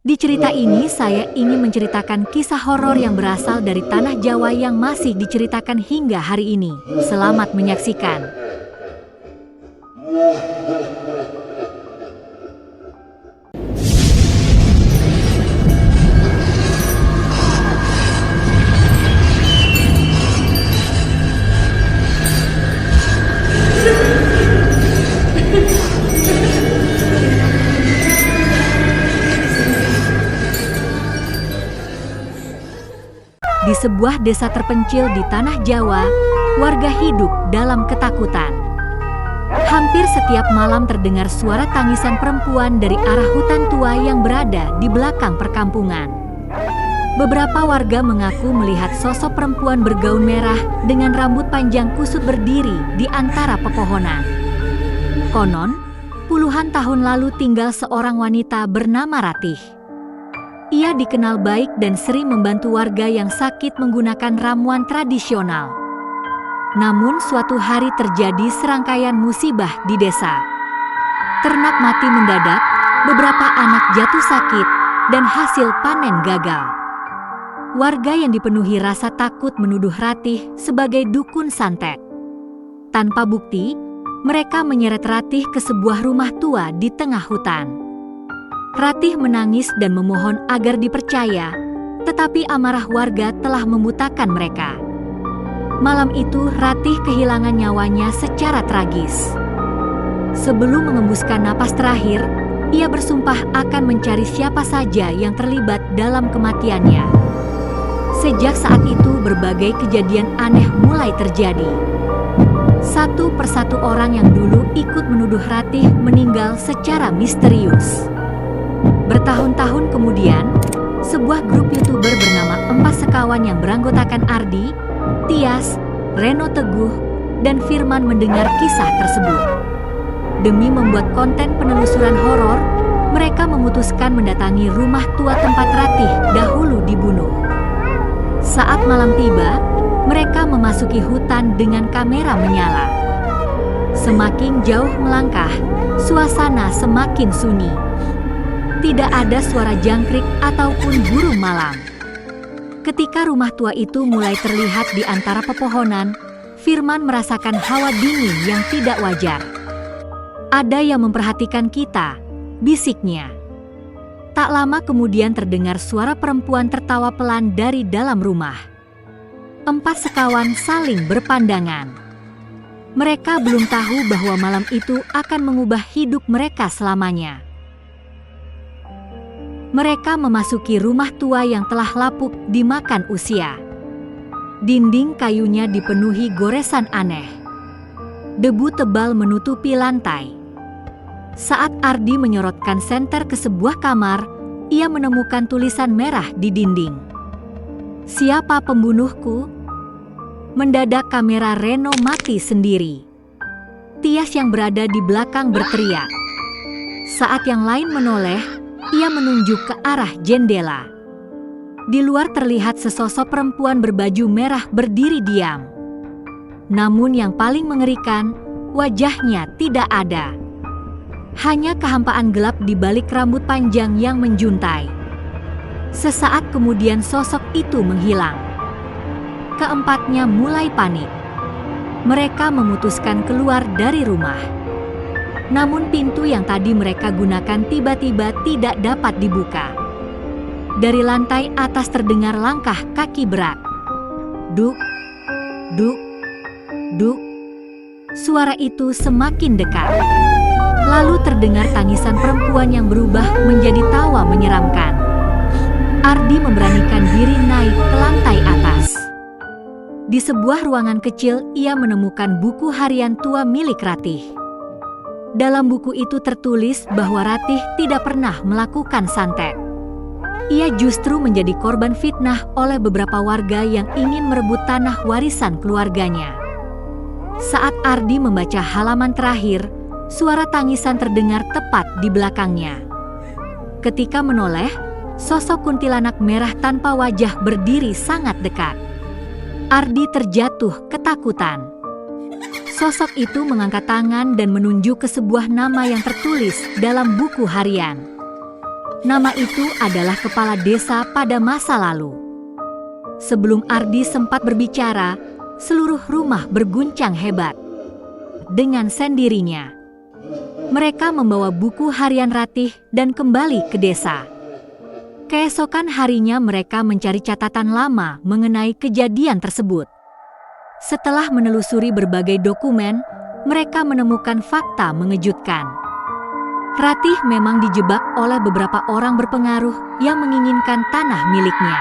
Di cerita ini saya ingin menceritakan kisah horor yang berasal dari tanah Jawa yang masih diceritakan hingga hari ini. Selamat menyaksikan. Di sebuah desa terpencil di tanah Jawa, warga hidup dalam ketakutan. Hampir setiap malam terdengar suara tangisan perempuan dari arah hutan tua yang berada di belakang perkampungan. Beberapa warga mengaku melihat sosok perempuan bergaun merah dengan rambut panjang kusut berdiri di antara pepohonan. Konon, puluhan tahun lalu tinggal seorang wanita bernama Ratih. Ia dikenal baik dan sering membantu warga yang sakit menggunakan ramuan tradisional. Namun suatu hari terjadi serangkaian musibah di desa. Ternak mati mendadak, beberapa anak jatuh sakit, dan hasil panen gagal. Warga yang dipenuhi rasa takut menuduh Ratih sebagai dukun santet. Tanpa bukti, mereka menyeret Ratih ke sebuah rumah tua di tengah hutan. Ratih menangis dan memohon agar dipercaya, tetapi amarah warga telah membutakan mereka. Malam itu Ratih kehilangan nyawanya secara tragis. Sebelum mengembuskan napas terakhir, ia bersumpah akan mencari siapa saja yang terlibat dalam kematiannya. Sejak saat itu berbagai kejadian aneh mulai terjadi. Satu persatu orang yang dulu ikut menuduh Ratih meninggal secara misterius. Bertahun-tahun kemudian, sebuah grup YouTuber bernama Empat Sekawan yang beranggotakan Ardi, Tias, Reno Teguh, dan Firman mendengar kisah tersebut. Demi membuat konten penelusuran horor, mereka memutuskan mendatangi rumah tua tempat Ratih dahulu dibunuh. Saat malam tiba, mereka memasuki hutan dengan kamera menyala. Semakin jauh melangkah, suasana semakin sunyi. Tidak ada suara jangkrik ataupun burung malam. Ketika rumah tua itu mulai terlihat di antara pepohonan, Firman merasakan hawa dingin yang tidak wajar. "Ada yang memperhatikan kita," bisiknya. Tak lama kemudian terdengar suara perempuan tertawa pelan dari dalam rumah. Empat sekawan saling berpandangan. Mereka belum tahu bahwa malam itu akan mengubah hidup mereka selamanya. Mereka memasuki rumah tua yang telah lapuk dimakan usia. Dinding kayunya dipenuhi goresan aneh. Debu tebal menutupi lantai. Saat Ardi menyorotkan senter ke sebuah kamar, ia menemukan tulisan merah di dinding. "Siapa pembunuhku?" Mendadak kamera Reno mati sendiri. Tias yang berada di belakang berteriak. Saat yang lain menoleh, ia menunjuk ke arah jendela. Di luar terlihat sesosok perempuan berbaju merah berdiri diam. Namun yang paling mengerikan, wajahnya tidak ada. Hanya kehampaan gelap di balik rambut panjang yang menjuntai. Sesaat kemudian sosok itu menghilang. Keempatnya mulai panik. Mereka memutuskan keluar dari rumah. Namun pintu yang tadi mereka gunakan tiba-tiba tidak dapat dibuka. Dari lantai atas terdengar langkah kaki berat. Duk, duk, duk. Suara itu semakin dekat. Lalu terdengar tangisan perempuan yang berubah menjadi tawa menyeramkan. Ardi memberanikan diri naik ke lantai atas. Di sebuah ruangan kecil, ia menemukan buku harian tua milik Ratih. Dalam buku itu tertulis bahwa Ratih tidak pernah melakukan santet. Ia justru menjadi korban fitnah oleh beberapa warga yang ingin merebut tanah warisan keluarganya. Saat Ardi membaca halaman terakhir, suara tangisan terdengar tepat di belakangnya. Ketika menoleh, sosok kuntilanak merah tanpa wajah berdiri sangat dekat. Ardi terjatuh ketakutan. Sosok itu mengangkat tangan dan menunjuk ke sebuah nama yang tertulis dalam buku harian. Nama itu adalah kepala desa pada masa lalu. Sebelum Ardi sempat berbicara, seluruh rumah berguncang hebat. Dengan sendirinya, mereka membawa buku harian Ratih dan kembali ke desa. Keesokan harinya mereka mencari catatan lama mengenai kejadian tersebut. Setelah menelusuri berbagai dokumen, mereka menemukan fakta mengejutkan. Ratih memang dijebak oleh beberapa orang berpengaruh yang menginginkan tanah miliknya.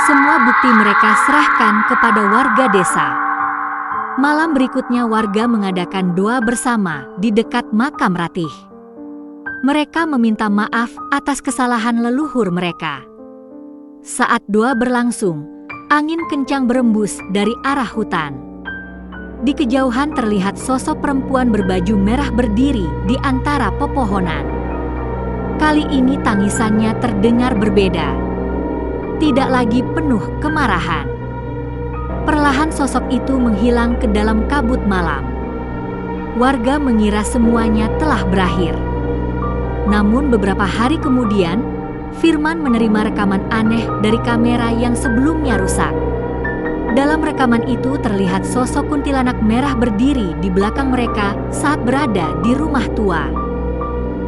Semua bukti mereka serahkan kepada warga desa. Malam berikutnya warga mengadakan doa bersama di dekat makam Ratih. Mereka meminta maaf atas kesalahan leluhur mereka. Saat doa berlangsung, angin kencang berembus dari arah hutan. Di kejauhan terlihat sosok perempuan berbaju merah berdiri di antara pepohonan. Kali ini tangisannya terdengar berbeda. Tidak lagi penuh kemarahan. Perlahan sosok itu menghilang ke dalam kabut malam. Warga mengira semuanya telah berakhir. Namun beberapa hari kemudian, Firman menerima rekaman aneh dari kamera yang sebelumnya rusak. Dalam rekaman itu terlihat sosok kuntilanak merah berdiri di belakang mereka saat berada di rumah tua.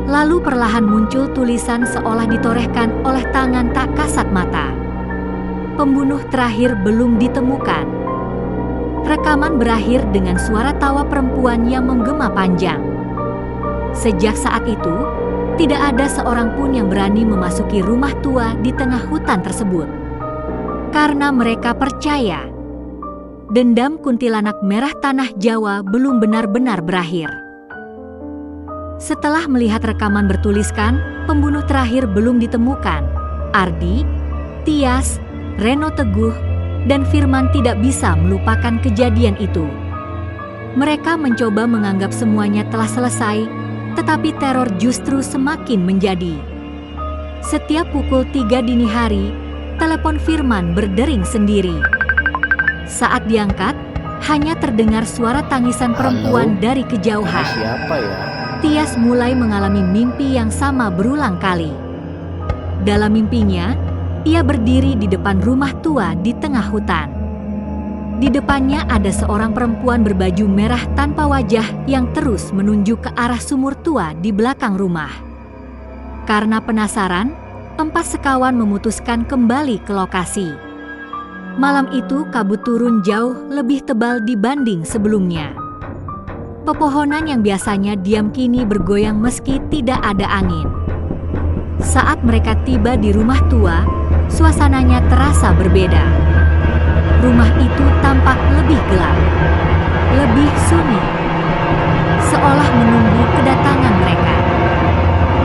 Lalu perlahan muncul tulisan seolah ditorehkan oleh tangan tak kasat mata. Pembunuh terakhir belum ditemukan. Rekaman berakhir dengan suara tawa perempuan yang menggema panjang. Sejak saat itu, tidak ada seorang pun yang berani memasuki rumah tua di tengah hutan tersebut. Karena mereka percaya, dendam kuntilanak merah tanah Jawa belum benar-benar berakhir. Setelah melihat rekaman bertuliskan, pembunuh terakhir belum ditemukan. Ardi, Tias, Reno Teguh, dan Firman tidak bisa melupakan kejadian itu. Mereka mencoba menganggap semuanya telah selesai, tetapi teror justru semakin menjadi. Setiap pukul 3 dini hari, telepon Firman berdering sendiri. Saat diangkat, hanya terdengar suara tangisan perempuan dari kejauhan. Siapa ya? Tias mulai mengalami mimpi yang sama berulang kali. Dalam mimpinya, ia berdiri di depan rumah tua di tengah hutan. Di depannya ada seorang perempuan berbaju merah tanpa wajah yang terus menunjuk ke arah sumur tua di belakang rumah. Karena penasaran, empat sekawan memutuskan kembali ke lokasi. Malam itu kabut turun jauh lebih tebal dibanding sebelumnya. Pepohonan yang biasanya diam kini bergoyang meski tidak ada angin. Saat mereka tiba di rumah tua, suasananya terasa berbeda. Rumah itu tampak lebih gelap, lebih sunyi, seolah menunggu kedatangan mereka.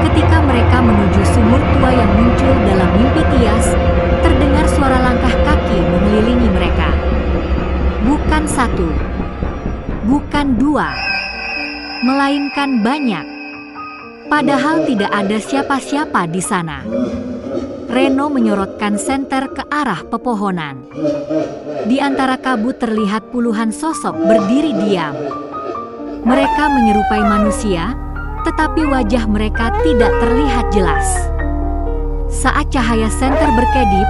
Ketika mereka menuju sumur tua yang muncul dalam mimpi Tias, terdengar suara langkah kaki mengelilingi mereka. Bukan satu, bukan dua, melainkan banyak. Padahal tidak ada siapa-siapa di sana. Reno menyorotkan senter ke arah pepohonan. Di antara kabut terlihat puluhan sosok berdiri diam. Mereka menyerupai manusia, tetapi wajah mereka tidak terlihat jelas. Saat cahaya senter berkedip,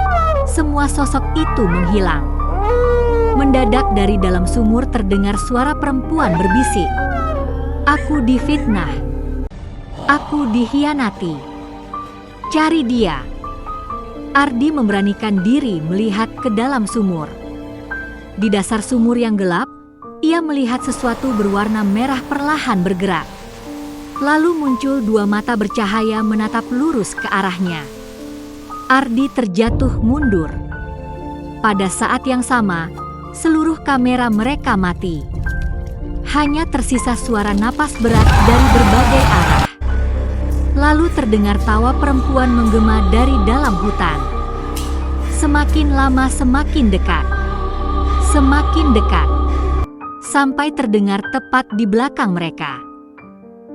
semua sosok itu menghilang. Mendadak dari dalam sumur terdengar suara perempuan berbisik. Aku difitnah. Aku dikhianati. Cari dia. Ardi memberanikan diri melihat ke dalam sumur. Di dasar sumur yang gelap, ia melihat sesuatu berwarna merah perlahan bergerak. Lalu muncul dua mata bercahaya menatap lurus ke arahnya. Ardi terjatuh mundur. Pada saat yang sama, seluruh kamera mereka mati. Hanya tersisa suara napas berat dari berbagai arah. Lalu terdengar tawa perempuan menggema dari dalam hutan. Semakin lama semakin dekat. Semakin dekat. Sampai terdengar tepat di belakang mereka.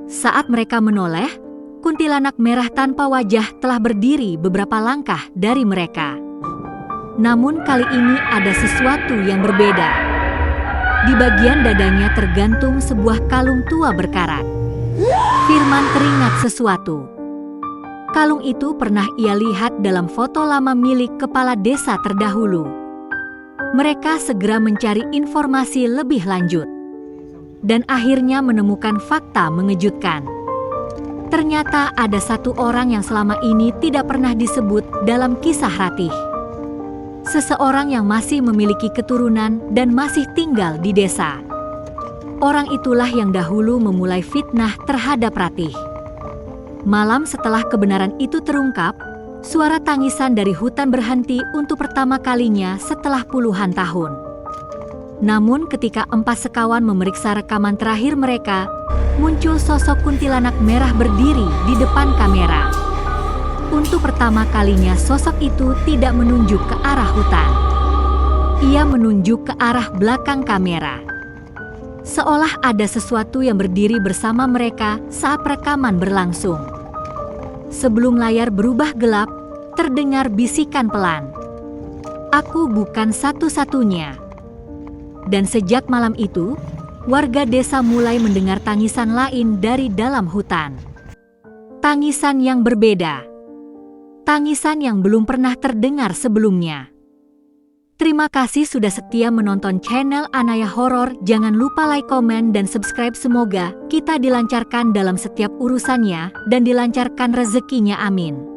Saat mereka menoleh, kuntilanak merah tanpa wajah telah berdiri beberapa langkah dari mereka. Namun kali ini ada sesuatu yang berbeda. Di bagian dadanya tergantung sebuah kalung tua berkarat. Firman teringat sesuatu. Kalung itu pernah ia lihat dalam foto lama milik kepala desa terdahulu. Mereka segera mencari informasi lebih lanjut. Dan akhirnya menemukan fakta mengejutkan. Ternyata ada satu orang yang selama ini tidak pernah disebut dalam kisah Ratih. Seseorang yang masih memiliki keturunan dan masih tinggal di desa. Orang itulah yang dahulu memulai fitnah terhadap Ratih. Malam setelah kebenaran itu terungkap, suara tangisan dari hutan berhenti untuk pertama kalinya setelah puluhan tahun. Namun ketika empat sekawan memeriksa rekaman terakhir mereka, muncul sosok kuntilanak merah berdiri di depan kamera. Untuk pertama kalinya sosok itu tidak menunjuk ke arah hutan. Ia menunjuk ke arah belakang kamera. Seolah ada sesuatu yang berdiri bersama mereka saat rekaman berlangsung. Sebelum layar berubah gelap, terdengar bisikan pelan. "Aku bukan satu-satunya." Dan sejak malam itu, warga desa mulai mendengar tangisan lain dari dalam hutan. Tangisan yang berbeda. Tangisan yang belum pernah terdengar sebelumnya. Terima kasih sudah setia menonton channel Anaya Horor. Jangan lupa like, komen, dan subscribe. Semoga kita dilancarkan dalam setiap urusannya dan dilancarkan rezekinya. Amin.